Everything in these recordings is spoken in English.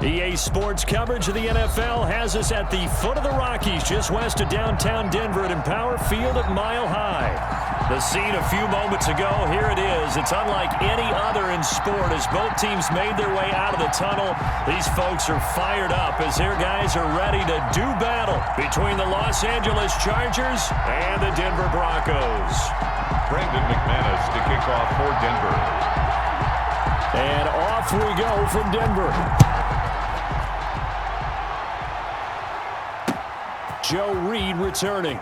EA Sports coverage of the NFL has us at the foot of the Rockies, just west of downtown Denver at Empower Field at Mile High. The scene a few moments ago, here it is. It's unlike any other in sport as both teams made their way out of the tunnel. These folks are fired up as their guys are ready to do battle between the Los Angeles Chargers and the Denver Broncos. Brandon McManus to kick off for Denver. And off we go from Denver. Joe Reed returning.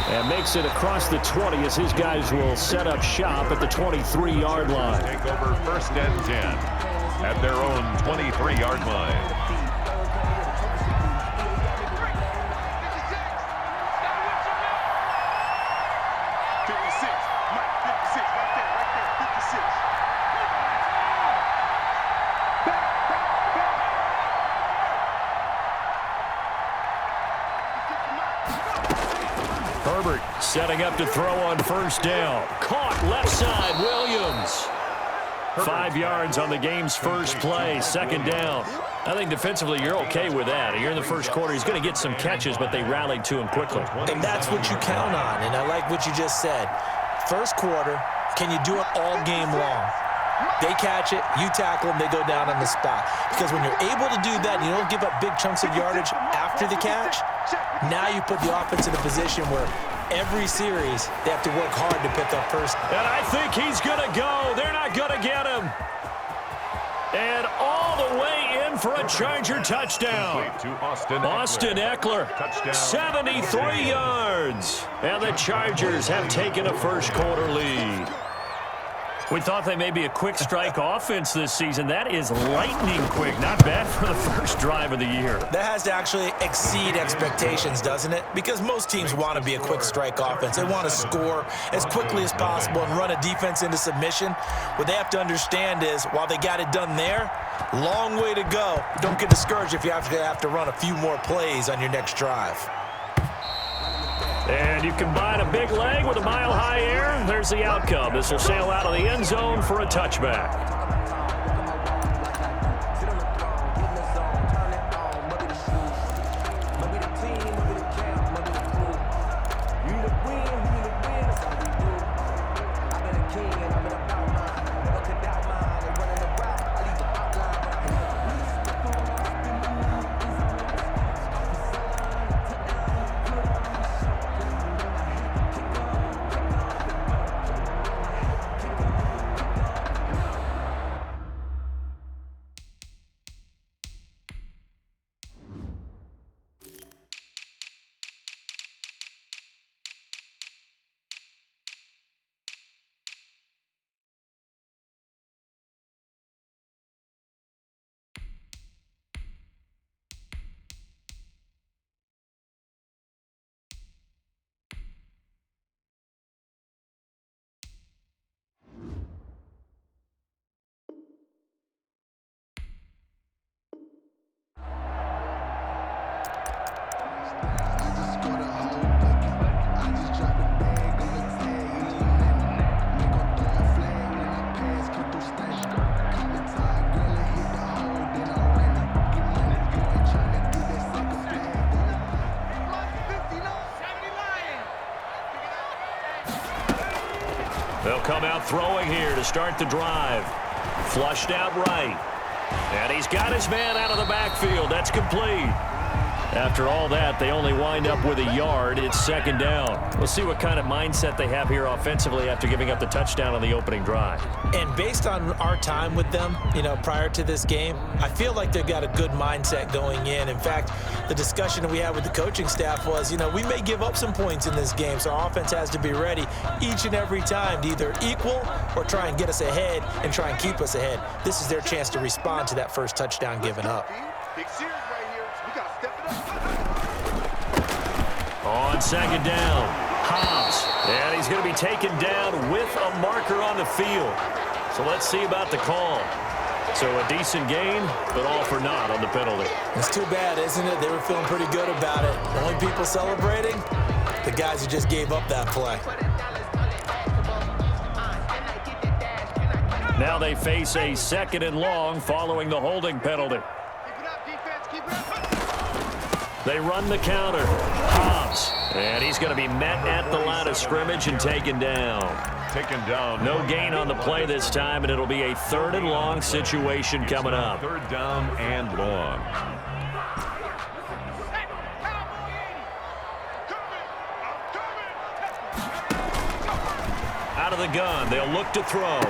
And makes it across the 20 as his guys will set up shop at the 23-yard line. Take over 1st and 10 at their own 23-yard line. Setting up to throw on 1st down. Caught left side, Williams. 5 yards on the game's first play, 2nd down. I think defensively you're okay with that. You're in the first quarter. He's going to get some catches, but they rallied to him quickly. And that's what you count on, and I like what you just said. First quarter, can you do it all game long? They catch it, you tackle them, they go down on the spot. Because when you're able to do that, you don't give up big chunks of yardage after the catch, now you put the offense in a position where every series, they have to work hard to pick up first. And I think he's going to go. They're not going to get him. And all the way in for a Charger touchdown. Austin Eckler, 73 yards. And the Chargers have taken a first quarter lead. We thought they may be a quick strike offense this season. That is lightning quick. Not bad for the first drive of the year. That has to actually exceed expectations, doesn't it? Because most teams want to be a quick strike offense. They want to score as quickly as possible and run a defense into submission. What they have to understand is, while they got it done there, long way to go. Don't get discouraged if you actually have to run a few more plays on your next drive. And you combine a big leg with a mile-high air. There's the outcome. This will sail out of the end zone for a touchback. They'll come out throwing here to start the drive. Flushed out right. And he's got his man out of the backfield. That's complete. After all that, they only wind up with a yard. It's 2nd down. We'll see what kind of mindset they have here offensively after giving up the touchdown on the opening drive. And based on our time with them, prior to this game, I feel like they've got a good mindset going in. In fact, the discussion that we had with the coaching staff was, we may give up some points in this game, so our offense has to be ready each and every time to either equal or try and get us ahead and try and keep us ahead. This is their chance to respond to that first touchdown given up. On 2nd down, Hobbs, and he's going to be taken down with a marker on the field. So let's see about the call. So a decent gain, but all for naught on the penalty. It's too bad, isn't it? They were feeling pretty good about it. The only people celebrating, the guys who just gave up that play. Now they face a 2nd and long following the holding penalty. They run the counter. Hobbs. And he's going to be met at the line of scrimmage and taken down. Taken down. No gain on the play this time, and it'll be a 3rd and long situation coming up. 3rd down and long. Out of the gun, they'll look to throw.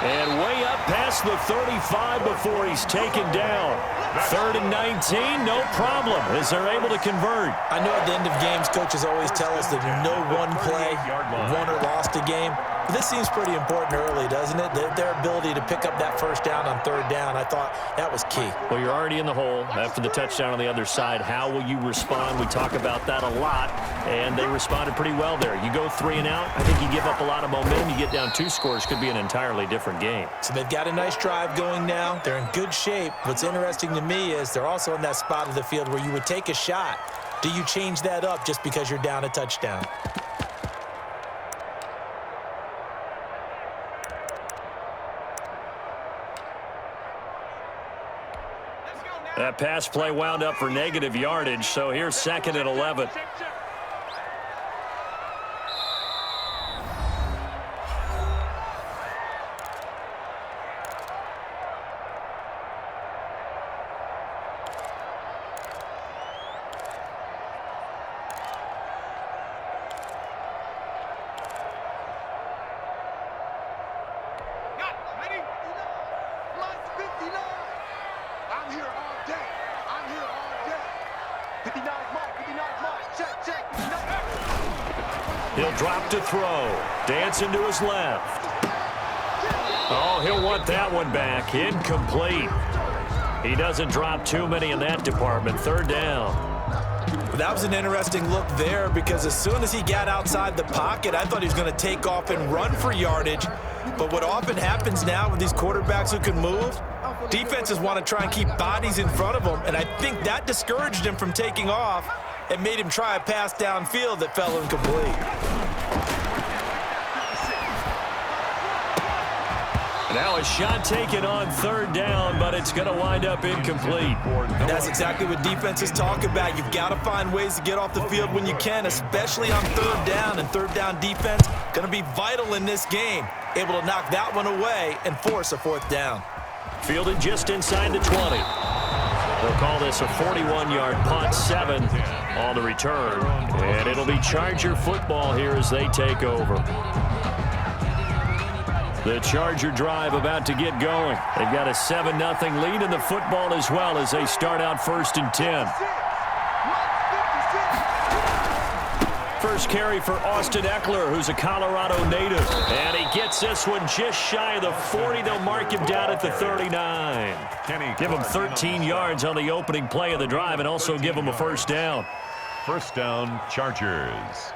And way up past the 35 before he's taken down. 3rd and 19, no problem, as they're able to convert. I know at the end of games, coaches always tell us that no one play won or lost a game. But this seems pretty important early, doesn't it? Their ability to pick up that 1st down on 3rd down, I thought that was key. Well, you're already in the hole after the touchdown on the other side. How will you respond? We talk about that a lot, and they responded pretty well there. You go 3 and out, I think you give up a lot of momentum. You get down 2 scores, could be an entirely different game. So they've got a nice drive going now. They're in good shape. What's interesting to me is they're also in that spot of the field where you would take a shot. Do you change that up just because you're down a touchdown? That pass play wound up for negative yardage, so here's 2nd and 11. He'll drop to throw. Dancing to his left. Oh, he'll want that one back. Incomplete. He doesn't drop too many in that department. 3rd down. That was an interesting look there because as soon as he got outside the pocket, I thought he was going to take off and run for yardage. But what often happens now with these quarterbacks who can move, defenses want to try and keep bodies in front of them, and I think that discouraged him from taking off and made him try a pass downfield that fell incomplete. Now a shot taken on 3rd down, but it's going to wind up incomplete. And that's exactly what defenses talk about. You've got to find ways to get off the field when you can, especially on 3rd down. And 3rd down defense going to be vital in this game. Able to knock that one away and force a 4th down. Fielded just inside the 20. They'll call this a 41-yard punt, 7 on the return. And it'll be Charger football here as they take over. The Charger drive about to get going. They've got a 7-0 lead in the football as well as they start out 1st and 10. First carry for Austin Eckler, who's a Colorado native. And he gets this one just shy of the 40. They'll mark him down at the 39. Give him 13 yards on the opening play of the drive and also give him a 1st down. 1st down, Chargers.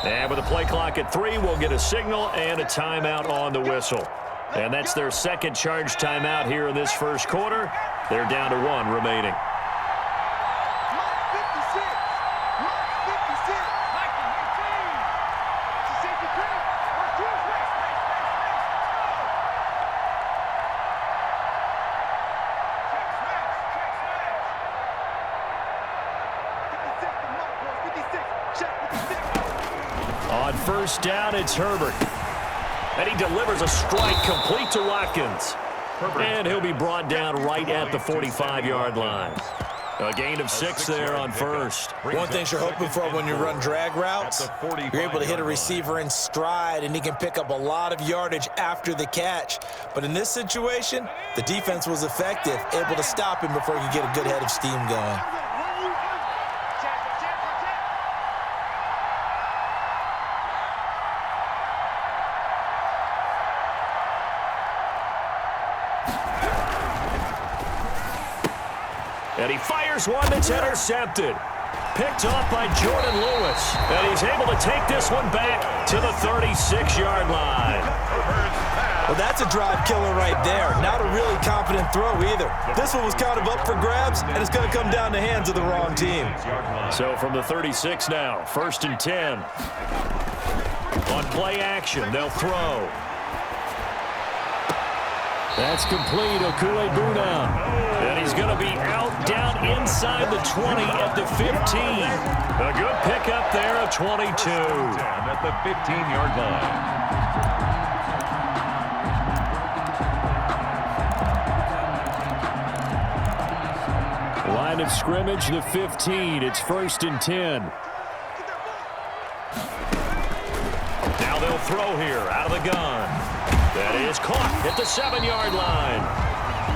And with the play clock at 3, we'll get a signal and a timeout on the whistle. And that's their 2nd charge timeout here in this 1st quarter. They're down to 1 remaining. On 1st down, it's Herbert. And he delivers a strike complete to Watkins. And he'll be brought down right at the 45-yard line. A gain of 6 there on 1st. One thing you're hoping for when you run drag routes, you're able to hit a receiver in stride, and he can pick up a lot of yardage after the catch. But in this situation, the defense was effective, able to stop him before he could get a good head of steam going. And he fires one that's intercepted. Picked off by Jordan Lewis. And he's able to take this one back to the 36-yard line. Well, that's a drive killer right there. Not a really confident throw either. This one was kind of up for grabs, and it's going to come down the hands of the wrong team. So from the 36 now, 1st and 10. On play action, they'll throw. That's complete, Okule-Buna. And he's going to be out down inside the 20 at the 15. A good pickup there of 22. At the 15-yard line. Line of scrimmage, the 15. It's 1st and 10. Now they'll throw here out of the gun. That is caught at the 7-yard line.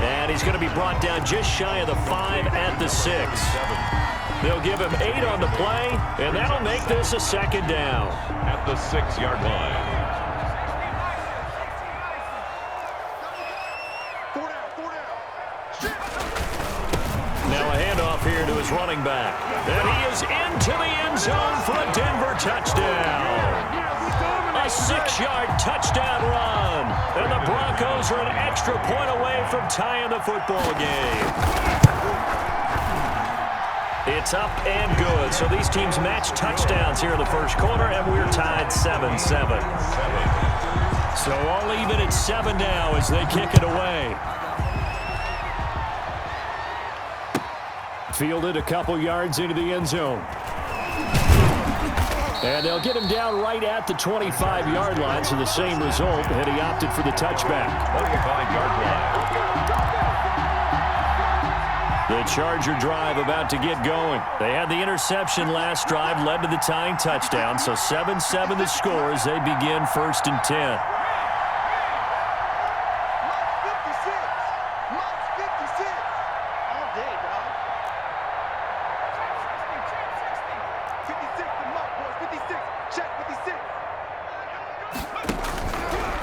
And he's going to be brought down just shy of the 5 at the 6. They'll give him 8 on the play, and that'll make this a 2nd down. At the 6-yard line. Now a handoff here to his running back. And he is into the end zone for a Denver touchdown. A 6-yard touchdown run. And the Broncos are an extra point away from tying the football game. It's up and good. So these teams match touchdowns here in the first quarter, and we're tied 7-7. So all even at 7 now as they kick it away. Fielded a couple yards into the end zone. And they'll get him down right at the 25-yard line, so the same result, and he opted for the touchback. 25-yard line. The Charger drive about to get going. They had the interception last drive, led to the tying touchdown, so 7-7 the score as they begin 1st and 10.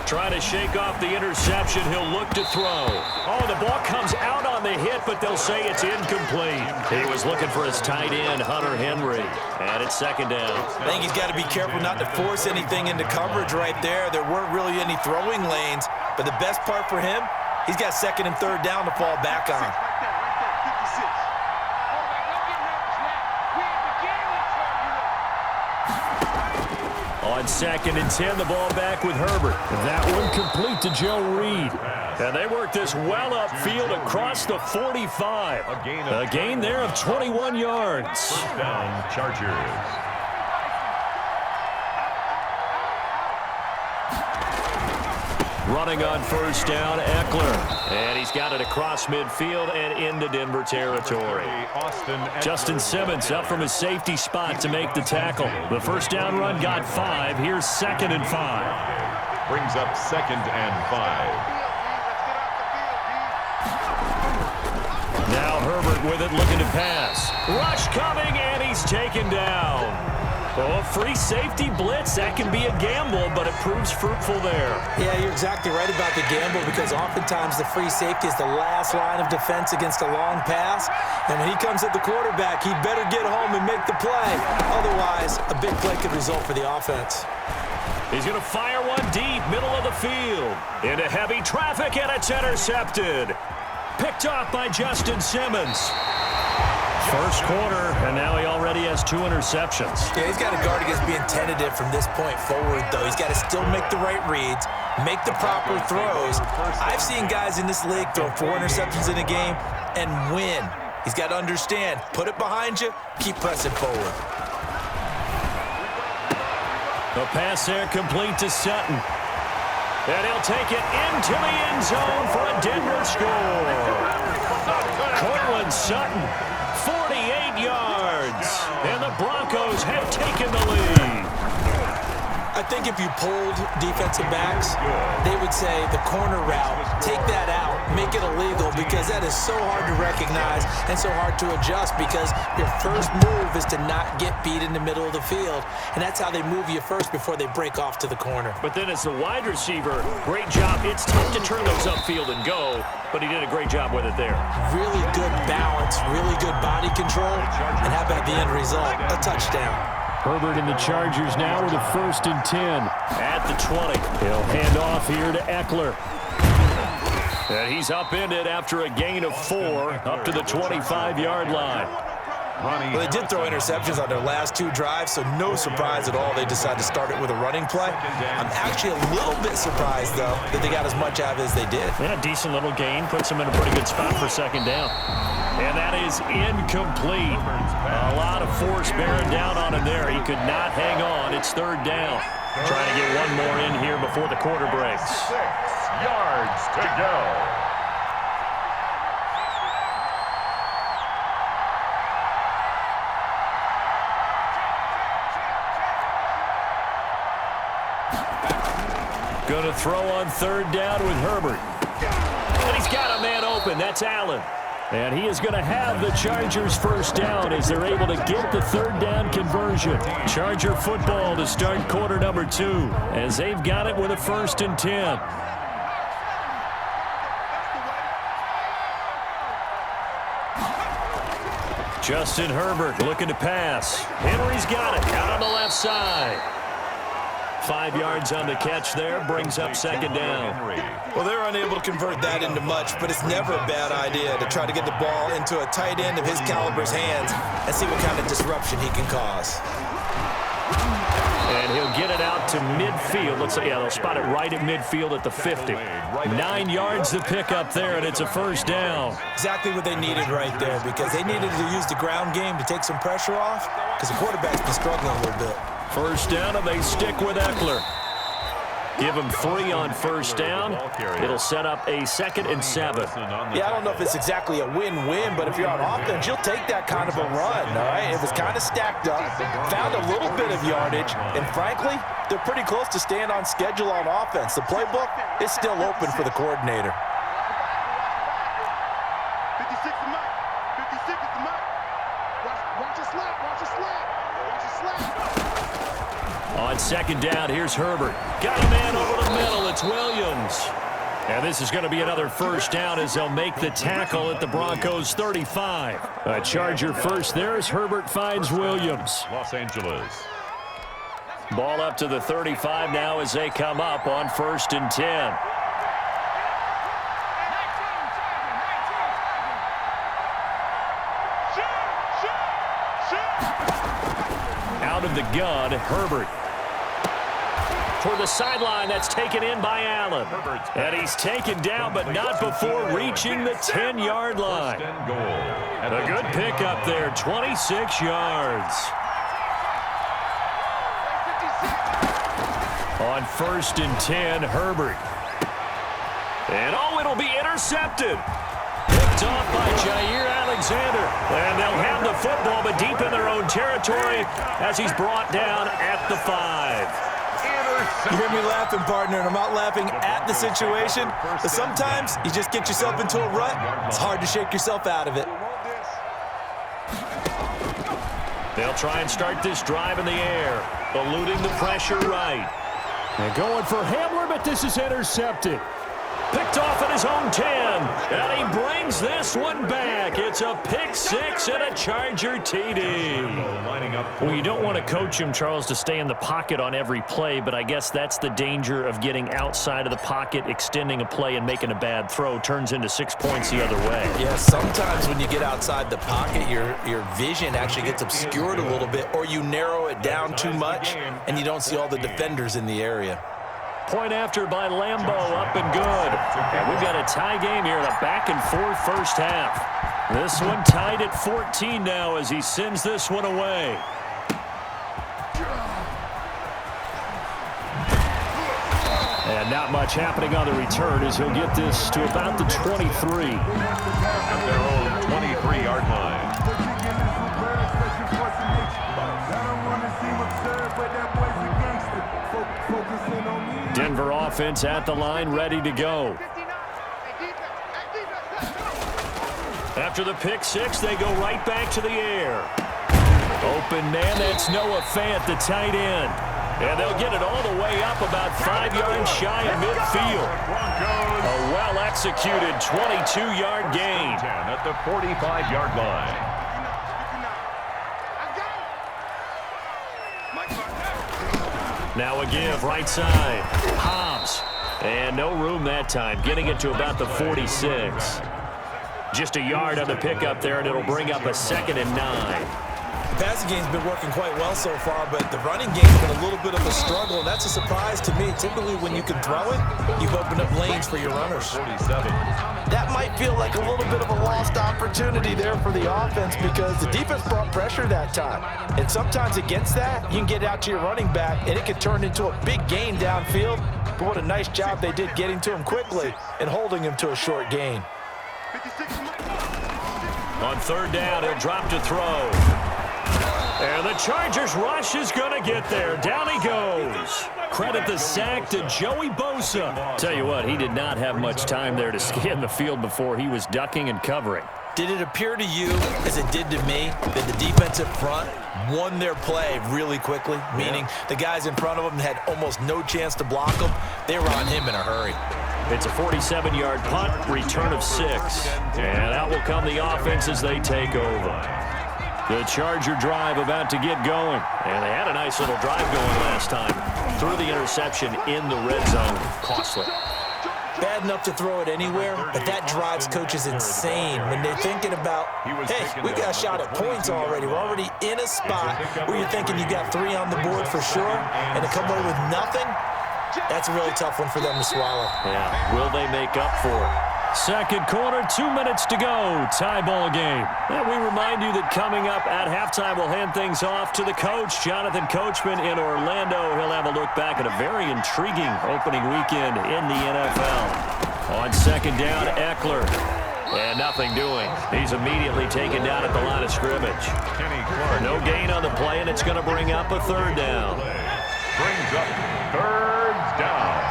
Trying to shake off the interception. He'll look to throw. Oh, the ball comes out on the hit, but they'll say it's incomplete. He was looking for his tight end, Hunter Henry. And it's 2nd down. I think he's got to be careful not to force anything into coverage right there. There weren't really any throwing lanes. But the best part for him, he's got 2nd and 3rd down to fall back on. On 2nd and 10, the ball back with Herbert. That one complete to Joe Reed. And they work this well upfield across the 45. A gain there of 21 yards. 1st down, Chargers. Running on 1st down, Eckler. And he's got it across midfield and into Denver territory. Justin Simmons up from his safety spot to make the tackle. The 1st down run got 5. Here's 2nd and 5. Brings up 2nd and 5. Now Herbert with it, looking to pass. Rush coming, and he's taken down. Oh, free safety blitz, that can be a gamble, but it proves fruitful there. Yeah, you're exactly right about the gamble, because oftentimes the free safety is the last line of defense against a long pass. And when he comes at the quarterback, he'd better get home and make the play. Otherwise, a big play could result for the offense. He's going to fire one deep, middle of the field. Into heavy traffic, and it's intercepted. Picked off by Justin Simmons. First quarter, and now he already has 2 interceptions. Yeah, he's got to guard against being tentative from this point forward, though. He's got to still make the right reads, make the proper throws. I've seen guys in this league throw 4 interceptions in a game and win. He's got to understand, put it behind you, keep pressing forward. The pass there complete to Sutton. And he'll take it into the end zone for a Denver score. Cortland Sutton, 48 yards. And the Broncos have taken the lead. I think if you polled defensive backs, they would say the corner route, take that out, make it illegal, because that is so hard to recognize and so hard to adjust, because your first move is to not get beat in the middle of the field, and that's how they move you first before they break off to the corner. But then as the wide receiver, great job. It's tough to turn those upfield and go, but he did a great job with it there. Really good balance, really good body control, and how about the end result? A touchdown. Herbert and the Chargers now with a 1st and 10 at the 20. He'll hand off here to Eckler. And he's upended after a gain of 4 up to the 25-yard line. Well, they did throw interceptions on their last 2 drives, so no surprise at all they decided to start it with a running play. I'm actually a little bit surprised, though, that they got as much out of it as they did. Yeah, decent little gain. Puts them in a pretty good spot for 2nd down. And that is incomplete. A lot of force bearing down on him there. He could not hang on. It's 3rd down. Trying to get one more in here before the quarter breaks. 6 yards to go. Going to throw on 3rd down with Herbert. And he's got a man open. That's Allen. And he is going to have the Chargers' 1st down as they're able to get the 3rd down conversion. Charger football to start quarter number 2 as they've got it with a 1st and 10. Justin Herbert looking to pass. Henry's got it out on the left side. 5 yards on the catch there, brings up 2nd down. Well, they're unable to convert that into much, but it's never a bad idea to try to get the ball into a tight end of his caliber's hands and see what kind of disruption he can cause. And he'll get it out to midfield. Looks like, yeah, they'll spot it right at midfield at the 50. 9 yards to pick up there, and it's a 1st down. Exactly what they needed right there, because they needed to use the ground game to take some pressure off, because the quarterback's been struggling a little bit. 1st down, and they stick with Eckler. Give him 3 on 1st down. It'll set up a 2nd and 7. Yeah, I don't know if it's exactly a win-win, but if you're on offense, you'll take that kind of a run, all right? It was kind of stacked up, found a little bit of yardage, and frankly, they're pretty close to staying on schedule on offense. The playbook is still open for the coordinator. 56 is Mike. 56 is Mike. Watch your slap. Watch your slap. Watch your slap. On 2nd down, here's Herbert. Got a man over the middle. It's Williams. And this is going to be another 1st down as they'll make the tackle at the Broncos' 35. A Charger 1st there as Herbert finds Williams. Los Angeles. Ball up to the 35 now as they come up on 1st and 10. Out of the gun, Herbert. For the sideline, that's taken in by Allen. And he's taken down, but not before reaching the 10-yard line. A good pickup there, 26 yards. On 1st and 10, Herbert. And oh, it'll be intercepted. Picked off by Jair Alexander. And they'll have the football, but deep in their own territory as he's brought down at the 5. You hear me laughing, partner, and I'm not laughing at the situation, but sometimes you just get yourself into a rut. It's hard to shake yourself out of it. They'll try and start this drive in the air, eluding the pressure right. And going for Hamler, but this is intercepted. Picked off at his own 10, and he brings this one back. It's a pick 6 and a Charger TD. Well, you don't want to coach him, Charles, to stay in the pocket on every play, but I guess that's the danger of getting outside of the pocket, extending a play, and making a bad throw. Turns into 6 points the other way. Yeah, sometimes when you get outside the pocket, your vision actually gets obscured a little bit, or you narrow it down too much, and you don't see all the defenders in the area. Point after by Lambeau, up and good. And we've got a tie game here in a back-and-forth 1st half. This one tied at 14 now as he sends this one away. And not much happening on the return as he'll get this to about the 23. At their own 23-yard line. offense at the line, ready to go. After the pick six, they go right back to the air. Open man, that's Noah Fant, the tight end. And they'll get it all the way up about 5 yards shy of midfield. A well-executed 22-yard gain. At the 45-yard line. Now a give, right side. Hobbs. And no room that time, getting it to about the 46. Just a yard on the pickup there, and it'll bring up a 2nd and 9. The passing game's been working quite well so far, but the running game's been a little bit of a struggle, and that's a surprise to me. Typically, when you can throw it, you've opened up lanes for your runners. 47. That might feel like a little bit of a lost opportunity there for the offense because the defense brought pressure that time. And sometimes against that, you can get out to your running back, and it can turn into a big gain downfield. But what a nice job they did getting to him quickly and holding him to a short gain. On 3rd down, he'll drop to throw. And the Chargers rush is going to get there. Down he goes. Credit the sack to Joey Bosa. Tell you what, he did not have much time there to scan the field before he was ducking and covering. Did it appear to you, as it did to me, that the defensive front won their play really quickly? Meaning the guys in front of them had almost no chance to block him. They were on him in a hurry. It's a 47-yard punt, return of 6. And out will come the offense as they take over. The Charger drive about to get going. And they had a nice little drive going last time. Threw the interception in the red zone. Costly. Bad enough to throw it anywhere, but that drives coaches insane when they're thinking about, hey, we got a shot at points already. We're already in a spot where you're thinking you got 3 on the board for sure, and to come away with nothing, that's a really tough one for them to swallow. Yeah, will they make up for it? Second quarter, 2 minutes to go. Tie ball game. And we remind you that coming up at halftime, we'll hand things off to the coach, Jonathan Coachman in Orlando. He'll have a look back at a very intriguing opening weekend in the NFL. On 2nd down, Eckler. And nothing doing. He's immediately taken down at the line of scrimmage. No gain on the play, and it's going to bring up a 3rd down. Brings up 3rd down.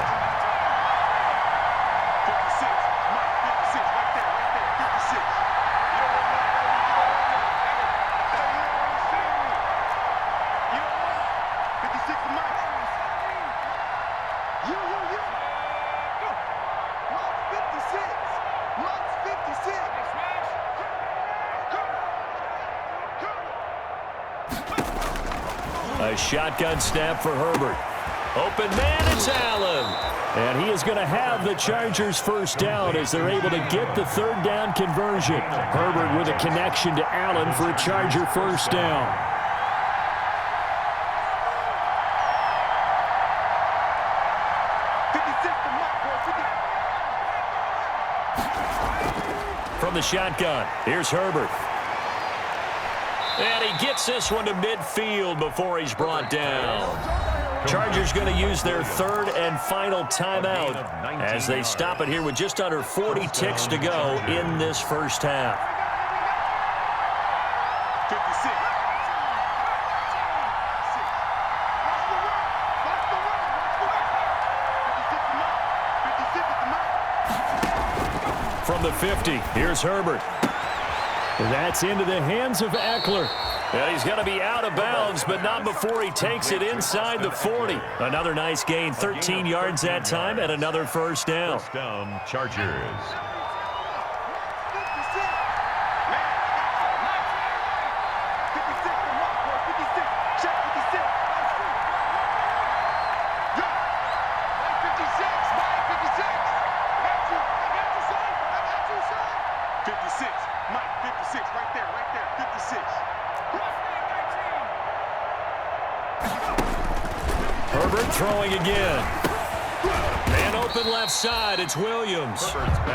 A shotgun snap for Herbert. Open man, it's Allen. And he is going to have the Chargers 1st down as they're able to get the 3rd down conversion. Herbert with a connection to Allen for a Charger 1st down. From the shotgun, here's Herbert. And he gets this one to midfield before he's brought down. Chargers going to use their 3rd and final timeout as they stop it here with just under 40 ticks to go in this first half. From the 50, here's Herbert. That's into the hands of Eckler. And he's going to be out of bounds, but not before he takes it inside the 40. Another nice gain, 13 yards that time, and another 1st down. 1st down, Chargers. Herbert throwing again. Man open left side, it's Williams.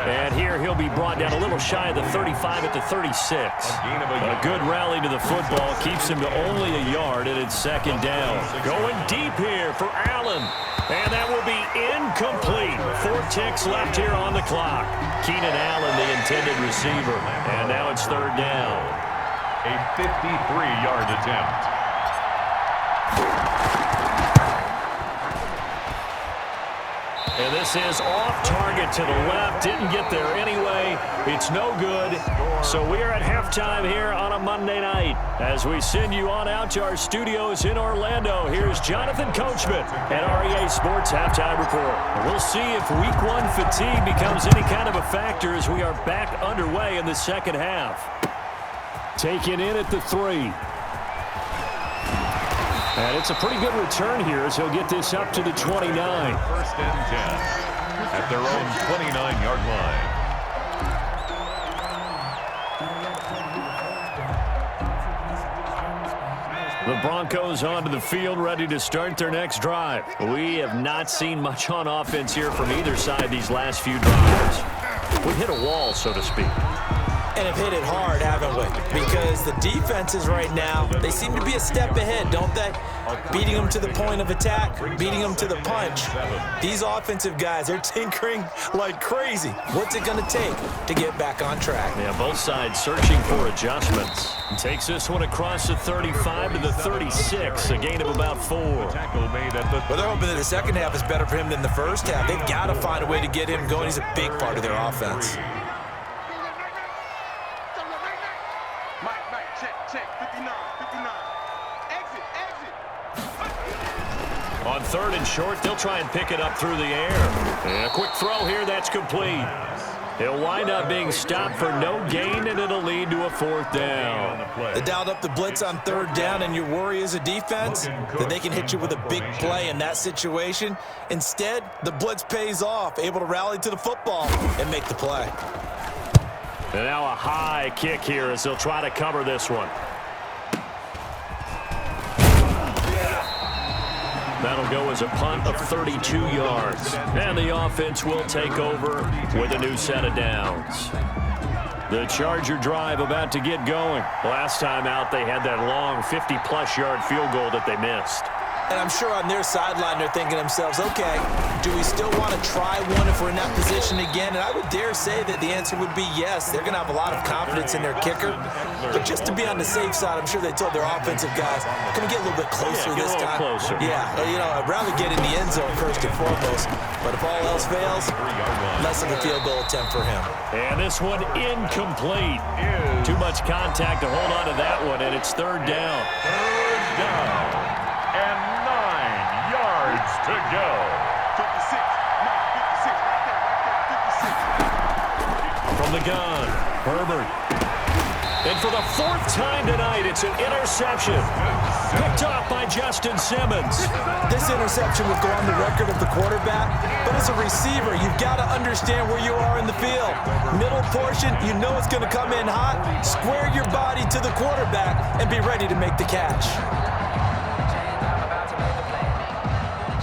And here he'll be brought down a little shy of the 35 at the 36. A good rally to the football keeps him to only a yard, and it's 2nd down. Going deep here for Allen. And that will be incomplete. 4 ticks left here on the clock. Keenan Allen, the intended receiver. And now it's 3rd down. A 53-yard attempt. And this is off target to the left. Didn't get there anyway. It's no good. So we are at halftime here on a Monday night. As we send you on out to our studios in Orlando, here's Jonathan Coachman at REA Sports Halftime Report. And we'll see if Week 1 fatigue becomes any kind of a factor as we are back underway in the second half. Taken in at the 3. And it's a pretty good return here as he'll get this up to the 29. First and 10 at their own 29-yard line. The Broncos onto the field, ready to start their next drive. We have not seen much on offense here from either side these last few drives. We hit a wall, so to speak. And have hit it hard, haven't we? Because the defenses right now, they seem to be a step ahead, don't they? Beating them to the point of attack, beating them to the punch. These offensive guys, they're tinkering like crazy. What's it going to take to get back on track? Yeah, both sides searching for adjustments. Takes this one across the 35 to the 36, a gain of about 4. Well, they're hoping that the second half is better for him than the first half. They've got to find a way to get him going. He's a big part of their offense. Check, 59. Exit. On 3rd and short, they'll try and pick it up through the air. And a quick throw here, that's complete. He'll wind up being stopped for no gain, and it'll lead to a 4th down. They dialed up the blitz on 3rd down, and your worry as a defense that they can hit you with a big play in that situation. Instead, the blitz pays off, able to rally to the football and make the play. And now a high kick here as they'll try to cover this one. That'll go as a punt of 32 yards. And the offense will take over with a new set of downs. The Charger drive about to get going. Last time out, they had that long 50-plus yard field goal that they missed. And I'm sure on their sideline they're thinking to themselves, okay, do we still want to try one if we're in that position again? And I would dare say that the answer would be yes. They're going to have a lot of confidence in their kicker. But just to be on the safe side, I'm sure they told their offensive guys, can we get a little bit closer this time? Closer. Yeah, I'd rather get in the end zone first and foremost. But if all else fails, less of a field goal attempt for him. And this one incomplete. Too much contact to hold on to that one, and it's 3rd down. 3rd down. And 9 yards to go. 56, right there, 56. From the gun, Herbert. And for the 4th time tonight, it's an interception. Picked off by Justin Simmons. This interception would go on the record of the quarterback, but as a receiver, you've got to understand where you are in the field. Middle portion, you know it's going to come in hot. Square your body to the quarterback and be ready to make the catch.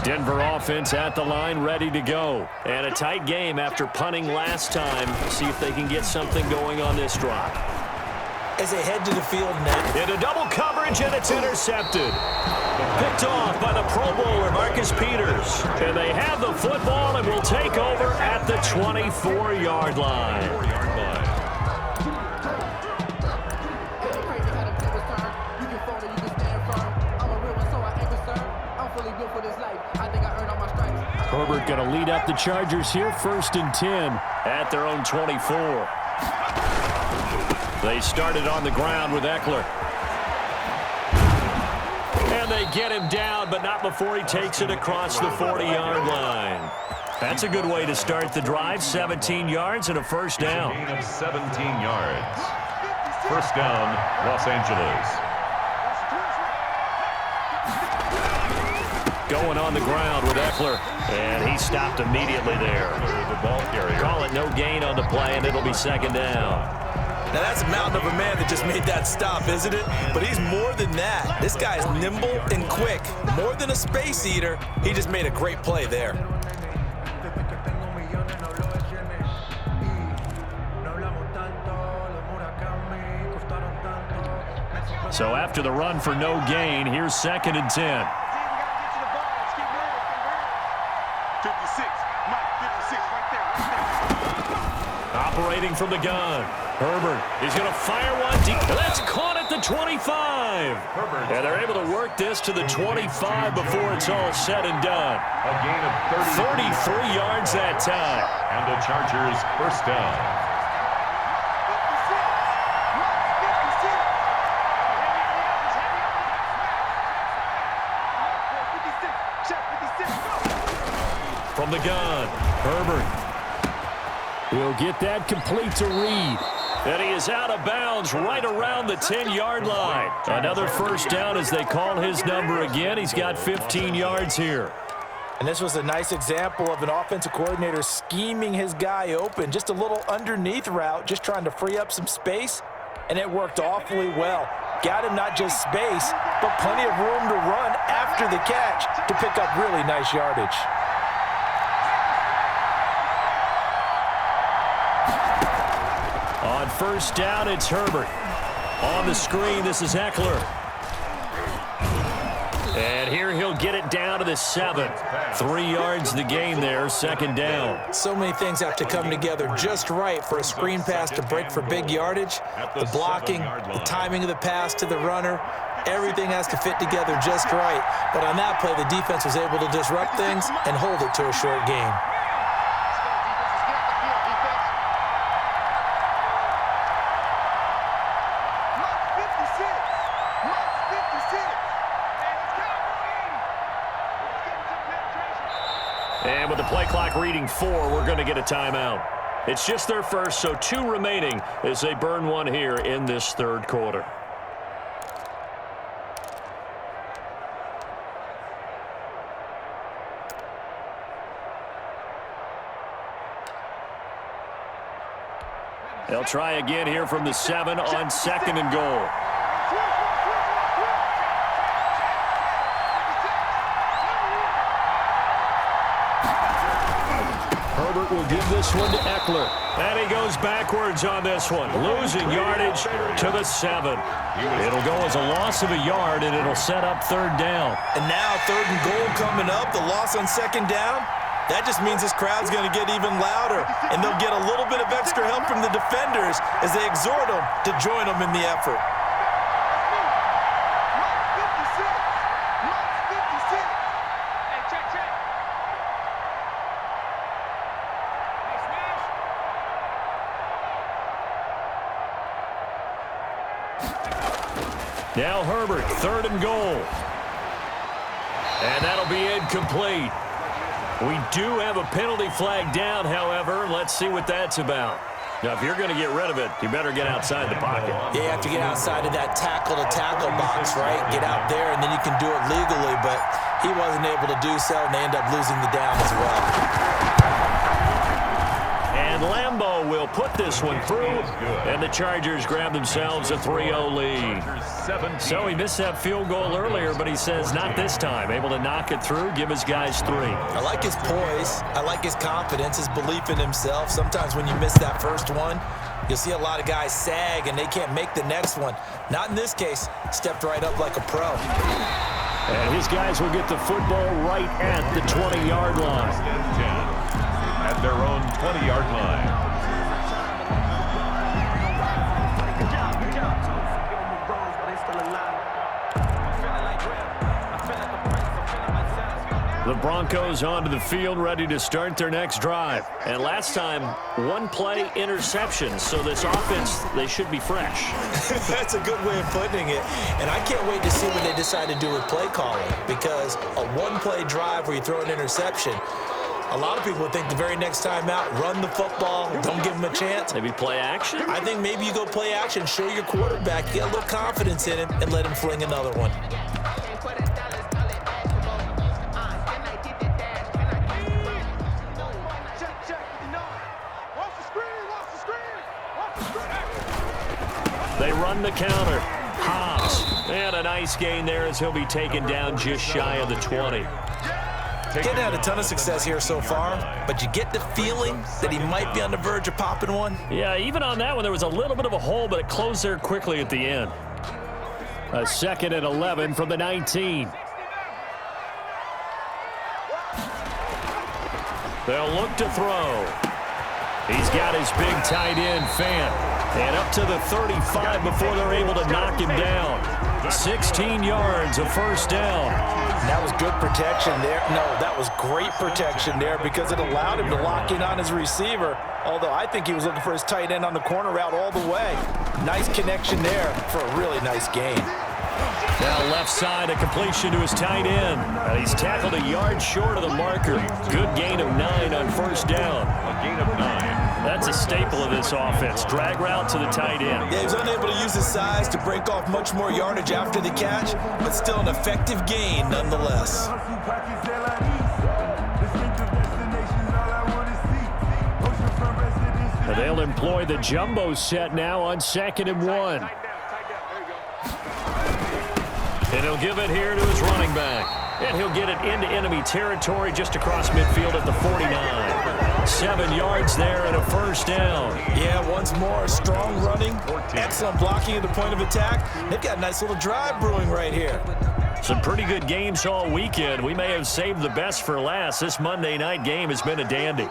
Denver offense at the line, ready to go. And a tight game after punting last time. See if they can get something going on this drive. As they head to the field now. Into double coverage, and it's intercepted. Picked off by the Pro Bowler, Marcus Peters. And they have the football and will take over at the 24-yard line. Herbert going to lead up the Chargers here, 1st and 10 at their own 24. They started on the ground with Eckler. And they get him down, but not before he takes it across the 40-yard line. That's a good way to start the drive, 17 yards and a 1st down. A gain of 17 yards. 1st down, Los Angeles. Going on the ground with Eckler, and he stopped immediately there. The ball carrier. Call it no gain on the play, and it'll be 2nd down. Now that's a mountain of a man that just made that stop, isn't it? But he's more than that. This guy's nimble and quick. More than a space eater, he just made a great play there. So after the run for no gain, here's 2nd and 10. 56, Mike, 56, right there. Operating from the gun. Herbert, he's going to fire one deep. That's caught at the 25. And they're able to work this to the 25 before it's all said and done. A gain of 33 yards that time. And the Chargers first down. From the gun, Herbert. He'll get that complete to Reed. And he is out of bounds right around the 10-yard line. Another first down as they call his number again. He's got 15 yards here. And this was a nice example of an offensive coordinator scheming his guy open. Just a little underneath route, just trying to free up some space. And it worked awfully well. Got him not just space, but plenty of room to run after the catch to pick up really nice yardage. On first down, it's Herbert. On the screen, this is Eckler. And here he'll get it down to the 7. 3 yards the gain there, second down. So many things have to come together just right for a screen pass to break for big yardage. The blocking, the timing of the pass to the runner, everything has to fit together just right. But on that play, the defense was able to disrupt things and hold it to a short gain. And with the play clock reading 4, we're going to get a timeout. It's just their first, so 2 remaining as they burn one here in this third quarter. They'll try again here from the 7 on second and goal. Herbert will give this one to Eckler. And he goes backwards on this one, losing yardage to the 7. It'll go as a loss of a yard, and it'll set up third down. And now third and goal coming up, the loss on second down. That just means this crowd's going to get even louder, and they'll get a little bit of extra help from the defenders as they exhort them to join them in the effort. Now Herbert, third and goal. And that'll be incomplete. We do have a penalty flag down, however. Let's see what that's about. Now, if you're going to get rid of it, you better get outside the pocket. Yeah, you have to get outside of that tackle-to-tackle box, right? Get out there, and then you can do it legally. But he wasn't able to do so, and they end up losing the down as well. And Lambeau will put this one through, and the Chargers grab themselves a 3-0 lead. So he missed that field goal earlier, but he says not this time. Able to knock it through, give his guys 3. I like his poise. I like his confidence, his belief in himself. Sometimes when you miss that first one, you'll see a lot of guys sag, and they can't make the next one. Not in this case. Stepped right up like a pro. And his guys will get the football right at the 20-yard line. At their own 20-yard line. The Broncos onto the field, ready to start their next drive. And last time, 1-play interception. So this offense, they should be fresh. That's a good way of putting it. And I can't wait to see what they decide to do with play calling. Because a 1-play drive where you throw an interception, a lot of people would think the very next time out, run the football, don't give them a chance. Maybe play action? I think maybe you go play action, show your quarterback, get a little confidence in him, and let him fling another one. They run the counter. Hobbs. And a nice gain there as he'll be taken down just shy of the 20. Getting had a ton of success here so far, but you get the feeling that he might be on the verge of popping one. Yeah, even on that one, there was a little bit of a hole, but it closed there quickly at the end. A 2nd and 11 from the 19. They'll look to throw. He's got his big tight end, Fant. And up to the 35 before they're able to knock him down. 16 yards, a first down. That was good protection there. No, that was great protection there because it allowed him to lock in on his receiver, although I think he was looking for his tight end on the corner route all the way. Nice connection there for a really nice gain. Now left side, a completion to his tight end. And he's tackled a yard short of the marker. Good gain of 9 on first down. A gain of 9. That's a staple of this offense. Drag route to the tight end. Yeah, he was unable to use his size to break off much more yardage after the catch, but still an effective gain nonetheless. And they'll employ the jumbo set now on 2nd and 1. And he'll give it here to his running back. And he'll get it into enemy territory just across midfield at the 49. 7 yards there and a first down. Yeah, once more, strong running, excellent blocking at the point of attack. They've got a nice little drive brewing right here. Some pretty good games all weekend. We may have saved the best for last. This Monday night game has been a dandy.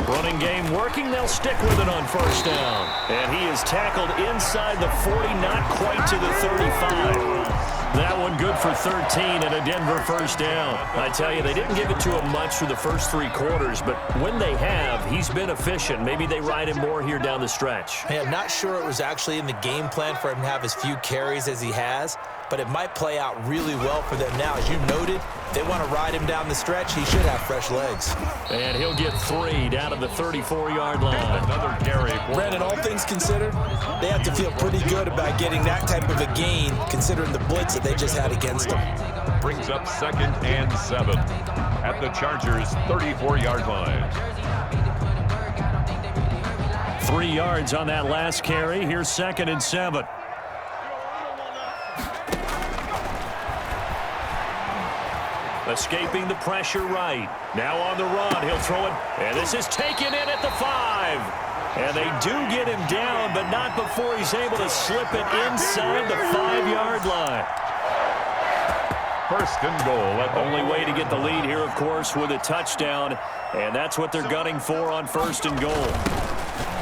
Running game working. They'll stick with it on first down. And he is tackled inside the 40, not quite to the 35. That one good for 13 and a Denver first down. I tell you, they didn't give it to him much for the first 3 quarters, but when they have, he's been efficient. Maybe they ride him more here down the stretch. Hey, I'm not sure it was actually in the game plan for him to have as few carries as he has, but it might play out really well for them now. As you noted, if they want to ride him down the stretch, he should have fresh legs. And he'll get 3 down to the 34-yard line. Another carry. Brandon, all things considered, they have to feel pretty good about getting that type of a gain, considering the blitz that they just had against them. Brings up 2nd and 7 at the Chargers' 34-yard line. 3 yards on that last carry. Here's 2nd and 7. Escaping the pressure right. Now on the run. He'll throw it. And this is taken in at the 5. And they do get him down, but not before he's able to slip it inside the 5-yard line. First and goal. Only way to get the lead here, of course, with a touchdown. And that's what they're gunning for on 1st and goal.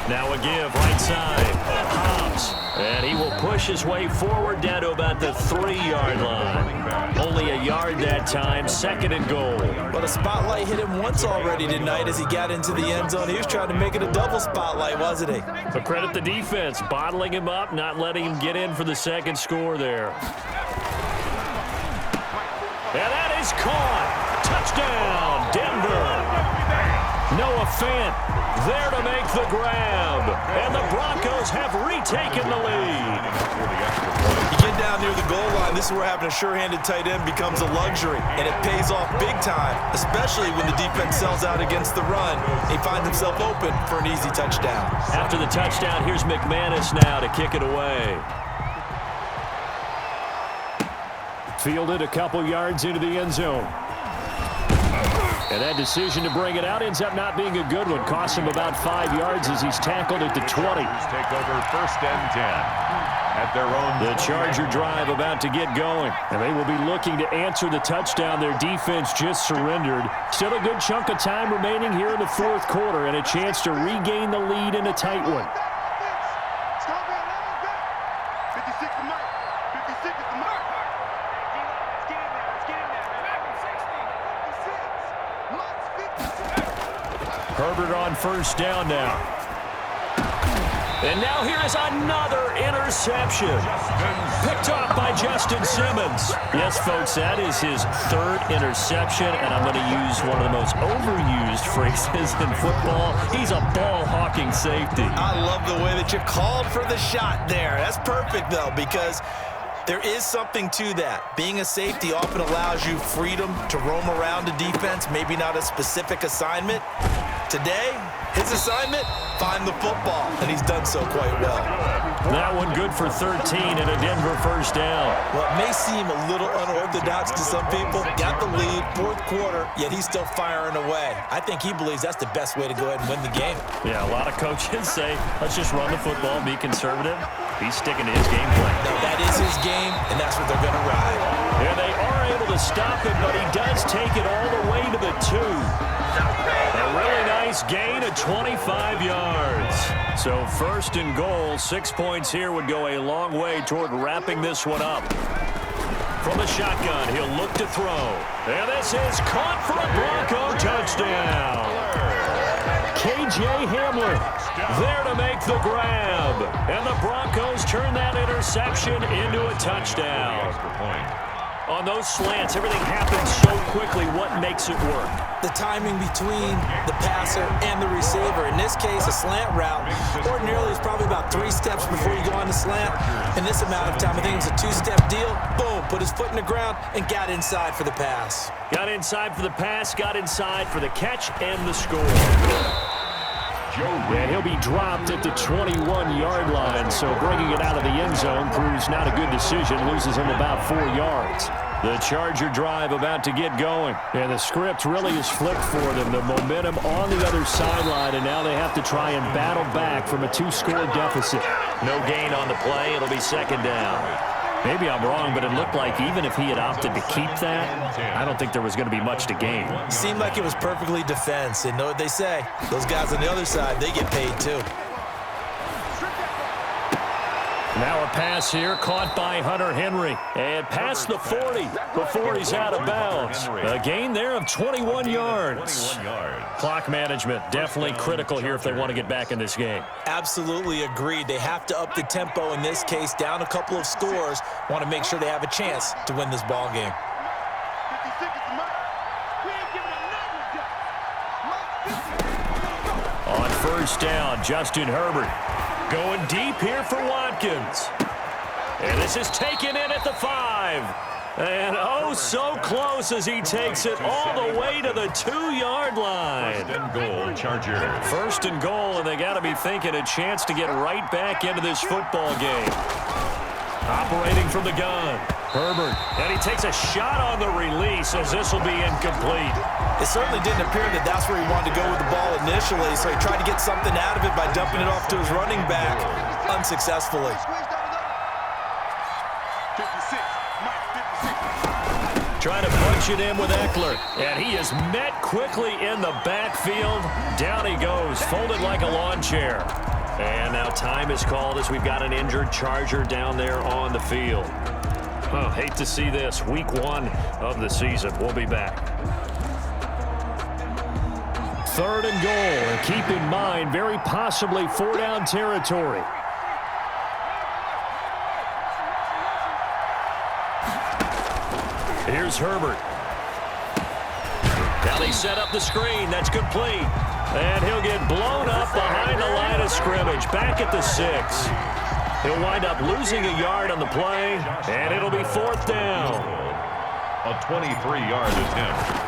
Now a give right side. Hobbs. And he will push his way forward down to about the 3-yard line. Only a yard that time. 2nd and goal. But a spotlight hit him once already tonight as he got into the end zone. He was trying to make it a double spotlight, wasn't he? But credit the defense, bottling him up, not letting him get in for the 2nd score there. And that is caught. Touchdown, Denver. Noah Fant there to make the grab. And the Broncos have retaken the lead. You get down near the goal line, this is where having a sure-handed tight end becomes a luxury. And it pays off big time, especially when the defense sells out against the run. He finds himself open for an easy touchdown. After the touchdown, here's McManus now to kick it away. Fielded a couple yards into the end zone. And that decision to bring it out ends up not being a good one. Costs him about 5 yards as he's tackled at the 20. Take over 1st and 10 at their own. The Charger drive about to get going. And they will be looking to answer the touchdown. Their defense just surrendered. Still a good chunk of time remaining here in the 4th quarter and a chance to regain the lead in a tight one. Herbert on first down now. And now here is another interception. Picked off by Justin Simmons. Yes, folks, that is his 3rd interception, and I'm going to use one of the most overused phrases in football. He's a ball-hawking safety. I love the way that you called for the shot there. That's perfect, though, because there is something to that. Being a safety often allows you freedom to roam around a defense, maybe not a specific assignment. Today, his assignment, find the football, and he's done so quite well. That one good for 13 and a Denver first down. Well, it may seem a little unorthodox to some people. Got the lead, 4th quarter, yet he's still firing away. I think he believes that's the best way to go ahead and win the game. Yeah, a lot of coaches say, let's just run the football, be conservative. He's sticking to his game plan. No, that is his game, and that's what they're going to ride. Yeah, they are able to stop him, but he does take it all the way to the 2. A really nice gain of 25 yards. So 1st and goal, 6 points here would go a long way toward wrapping this one up. From the shotgun, he'll look to throw. And this is caught for a Bronco touchdown. K.J. Hamler there to make the grab. And the Broncos turn that interception into a touchdown. On those slants, everything happens so quickly. What makes it work? The timing between the passer and the receiver. In this case, a slant route ordinarily is probably about 3 steps before you go on the slant. In this amount of time, I think it was a 2-step deal. Boom, put his foot in the ground and got inside for the pass. Got inside for the pass, got inside for the catch and the score. And he'll be dropped at the 21-yard line, so bringing it out of the end zone proves not a good decision, loses him about 4 yards. The Charger drive about to get going, and the script really is flipped for them. The momentum on the other sideline, and now they have to try and battle back from a 2-score deficit. No gain on the play. It'll be 2nd down. Maybe I'm wrong, but it looked like even if he had opted to keep that, I don't think there was going to be much to gain. Seemed like it was perfectly defense. And know what they say? Those guys on the other side, they get paid too. Now a pass here caught by Hunter Henry. And past the 40 before he's out of bounds. A gain there of 21 yards. Clock management definitely critical here if they want to get back in this game. Absolutely agreed. They have to up the tempo in this case, down a couple of scores. Want to make sure they have a chance to win this ball game. 50 seconds to mark. We ain't giving them nothing. On 1st down, Justin Herbert going deep here for Watkins. And this is taken in at the 5. And oh, so close as he takes it all the way to the 2-yard line. 1st and goal, Chargers. 1st and goal, and they got to be thinking a chance to get right back into this football game. Operating from the gun, Herbert. And he takes a shot on the release as this will be incomplete. It certainly didn't appear that that's where he wanted to go with the ball initially, so he tried to get something out of it by dumping it off to his running back unsuccessfully. 56, Mike, 56. Trying to punch it in with Eckler, and he is met quickly in the backfield. Down he goes, folded like a lawn chair. And now time is called as we've got an injured Charger down there on the field. Hate to see this. Week 1 of the season. We'll be back. 3rd and goal, and keep in mind, very possibly 4-down territory. Here's Herbert. Now they set up the screen. That's complete. And he'll get blown up behind the line of scrimmage. Back at the 6. He'll wind up losing a yard on the play, and it'll be 4th down. A 23-yard attempt.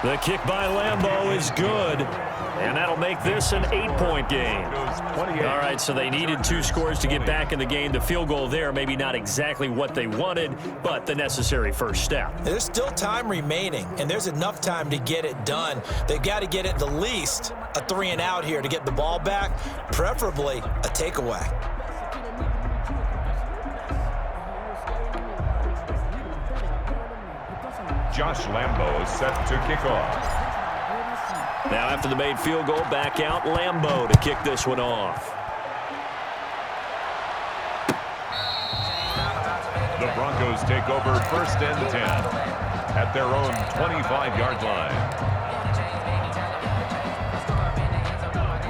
The kick by Lambeau is good, and that'll make this an 8-point game. All right, so they needed 2 scores to get back in the game. The field goal there, maybe not exactly what they wanted, but the necessary first step. There's still time remaining, and there's enough time to get it done. They've got to get at the least a 3-and-out here to get the ball back, preferably a takeaway. Josh Lambeau is set to kick off. Now after the made field goal, back out Lambeau to kick this one off. The Broncos take over 1st and 10 at their own 25-yard line.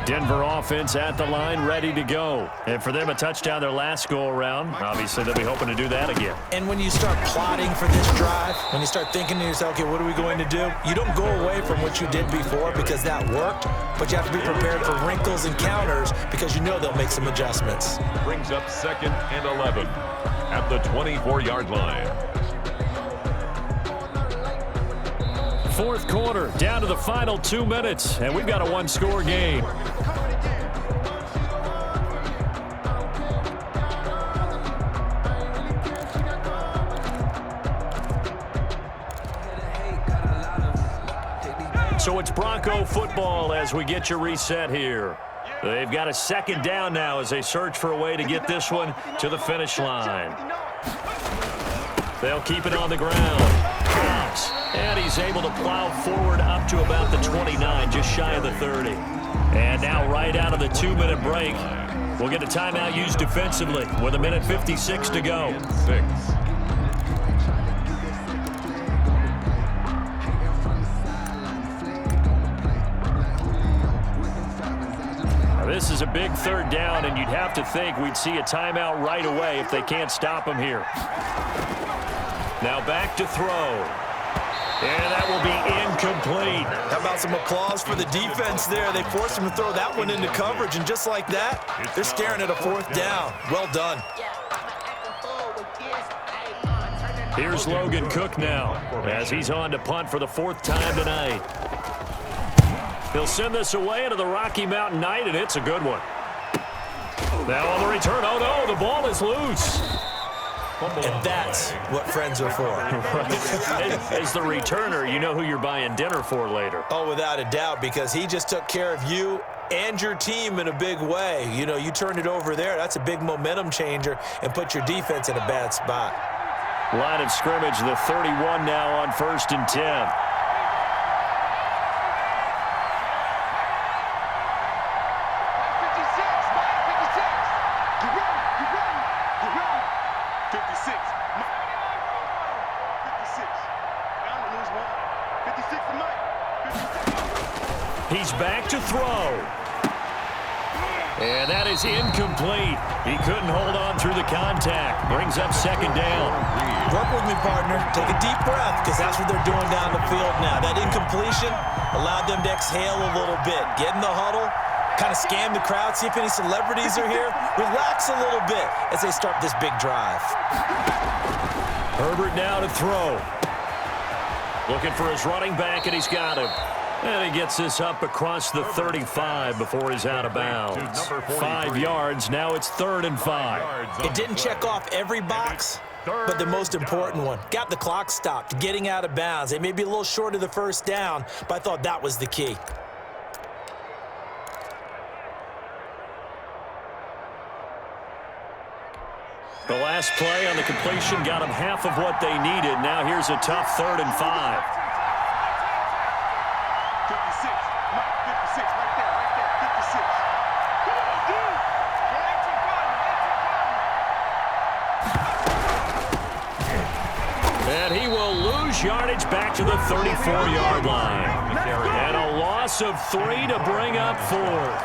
Denver offense at the line, ready to go. And for them, a touchdown their last go-around. Obviously, they'll be hoping to do that again. And when you start plotting for this drive, when you start thinking to yourself, okay, what are we going to do? You don't go away from what you did before because that worked, but you have to be prepared for wrinkles and counters because you know they'll make some adjustments. Brings up 2nd and 11 at the 24-yard line. 4th quarter, down to the final 2 minutes, and we've got a 1-score game. So it's Bronco football as we get you reset here. They've got a 2nd down now as they search for a way to get this one to the finish line. They'll keep it on the ground. Counts. And he's able to plow forward up to about the 29, just shy of the 30. And now right out of the 2-minute break, we'll get a timeout used defensively with 1:56 to go. 6. This is a big third down, and you'd have to think we'd see a timeout right away if they can't stop him here. Now back to throw. And that will be incomplete. How about some applause for the defense there? They forced him to throw that one into coverage, and just like that, they're staring at a 4th down. Well done. Here's Logan Cook now as he's on to punt for the 4th time tonight. He'll send this away into the Rocky Mountain Night, and it's a good one. Now on the return, oh no, the ball is loose. And that's what friends are for. Right. As the returner, you know who you're buying dinner for later. Oh, without a doubt, because he just took care of you and your team in a big way. You know, you turned it over there. That's a big momentum changer and put your defense in a bad spot. Line of scrimmage, the 31 now on 1st and 10. He's back to throw. And that is incomplete. He couldn't hold on through the contact. Brings up 2nd down. Work with me, partner. Take a deep breath, because that's what they're doing down the field now. That incompletion allowed them to exhale a little bit. Get in the huddle, kind of scan the crowd, see if any celebrities are here. Relax a little bit as they start this big drive. Herbert now to throw. Looking for his running back, and he's got him. And he gets this up across the 35 before he's out of bounds. 5 yards. Now it's 3rd and 5. It didn't check off every box, but the most important one. Got the clock stopped, getting out of bounds. They may be a little short of the 1st down, but I thought that was the key. The last play on the completion got them half of what they needed. Now here's a tough 3rd and 5. And he will lose yardage back to the 34-yard line. And a loss of 3 to bring up 4th.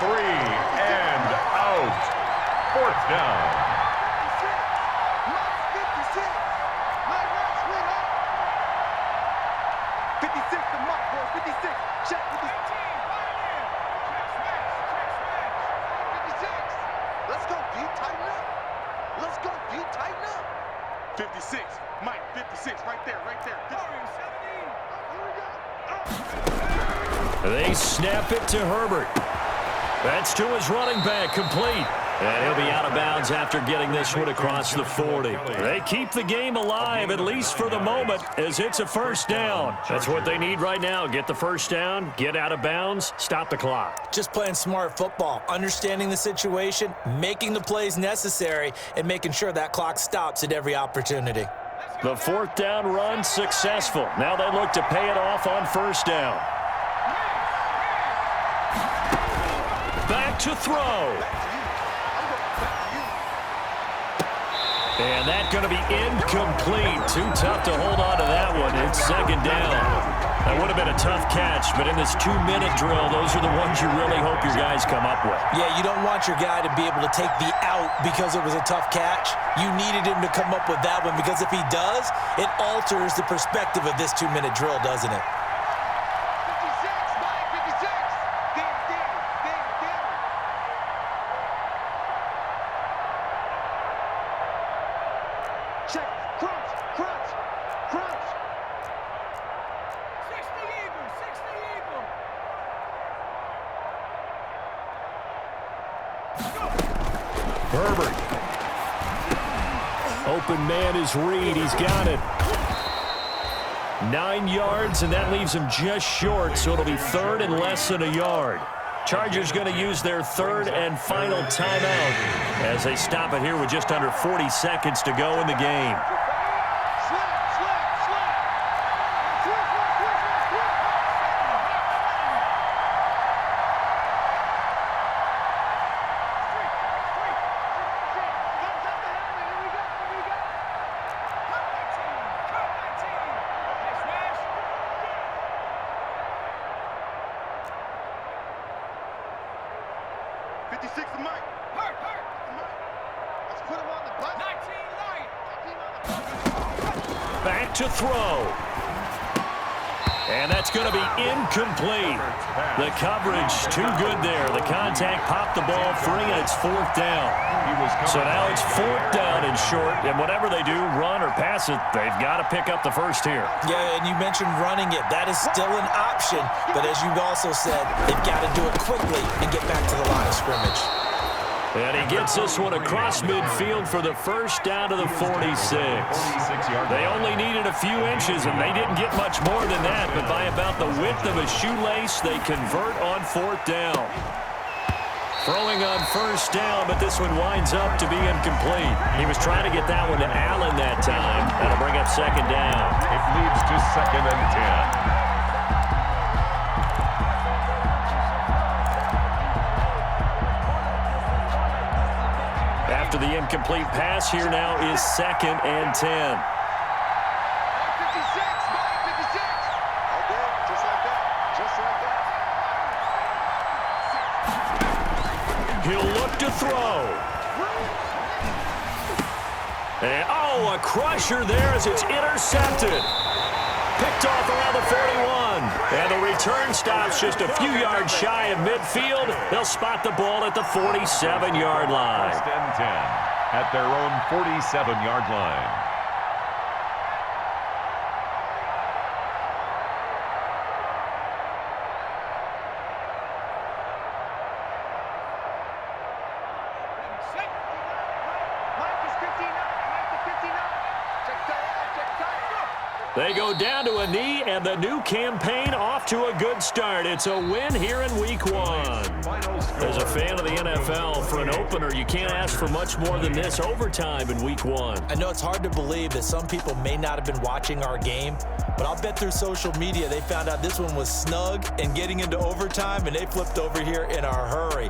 3 and out. 4th down. Let's go deep, tighten up. Let's go deep, tighten up. 56, Mike, 56, right there, right there. 17. They snap it to Herbert. That's to his running back, complete. And he'll be out of bounds after getting this one across the 40. They keep the game alive, at least for the moment, as it's a 1st down. That's what they need right now. Get the 1st down, get out of bounds, stop the clock. Just playing smart football, understanding the situation, making the plays necessary, and making sure that clock stops at every opportunity. The 4th down run successful. Now they look to pay it off on 1st down. Back to throw. And that's going to be incomplete. Too tough to hold on to that one. It's 2nd down. That would have been a tough catch, but in this 2-minute drill, those are the ones you really hope your guys come up with. Yeah, you don't want your guy to be able to take the out because it was a tough catch. You needed him to come up with that one, because if he does, it alters the perspective of this 2-minute drill, doesn't it? 56, Mike, 56. Damn. Check, crunch. 60 eagle. Herbert. Open man is Reed. He's got it. 9 yards, and that leaves him just short, so it'll be 3rd and less than a yard. Chargers going to use their 3rd and final timeout as they stop it here with just under 40 seconds to go in the game. 56 to Mike. Hurt. Let's put him on the bus. 19 light. Back to throw. And that's going to be incomplete. The coverage too good there. The contact popped the ball free, and it's fourth down. So now it's fourth down and short, and whatever they do, run or pass it, they've got to pick up the first here. Yeah, and you mentioned running it. That is still an option, but as you've also said, they've got to do it quickly and get back to the line of scrimmage. And he gets this one across midfield for the first down to the 46. They only needed a few inches, and they didn't get much more than that, but by about the width of a shoelace, they convert on fourth down. Throwing on first down, but this one winds up to be incomplete. He was trying to get that one to Allen that time. That'll bring up second down. It leads to 2nd and 10. After the incomplete pass, here now is 2nd and 10. 56, Mike, 56. Okay, just like that. He'll look to throw. And, a crusher there as it's intercepted. Picked off around the 41. And the return stops just a few yards shy of midfield. They'll spot the ball at the 47-yard line. 1st and 10 at their own 47-yard line. They go down to a knee, and the new campaign off to a good start. It's a win here in Week 1. As a fan of the NFL, for an opener, you can't ask for much more than this overtime in Week 1. I know it's hard to believe that some people may not have been watching our game, but I'll bet through social media they found out this one was snug and getting into overtime, and they flipped over here in a hurry.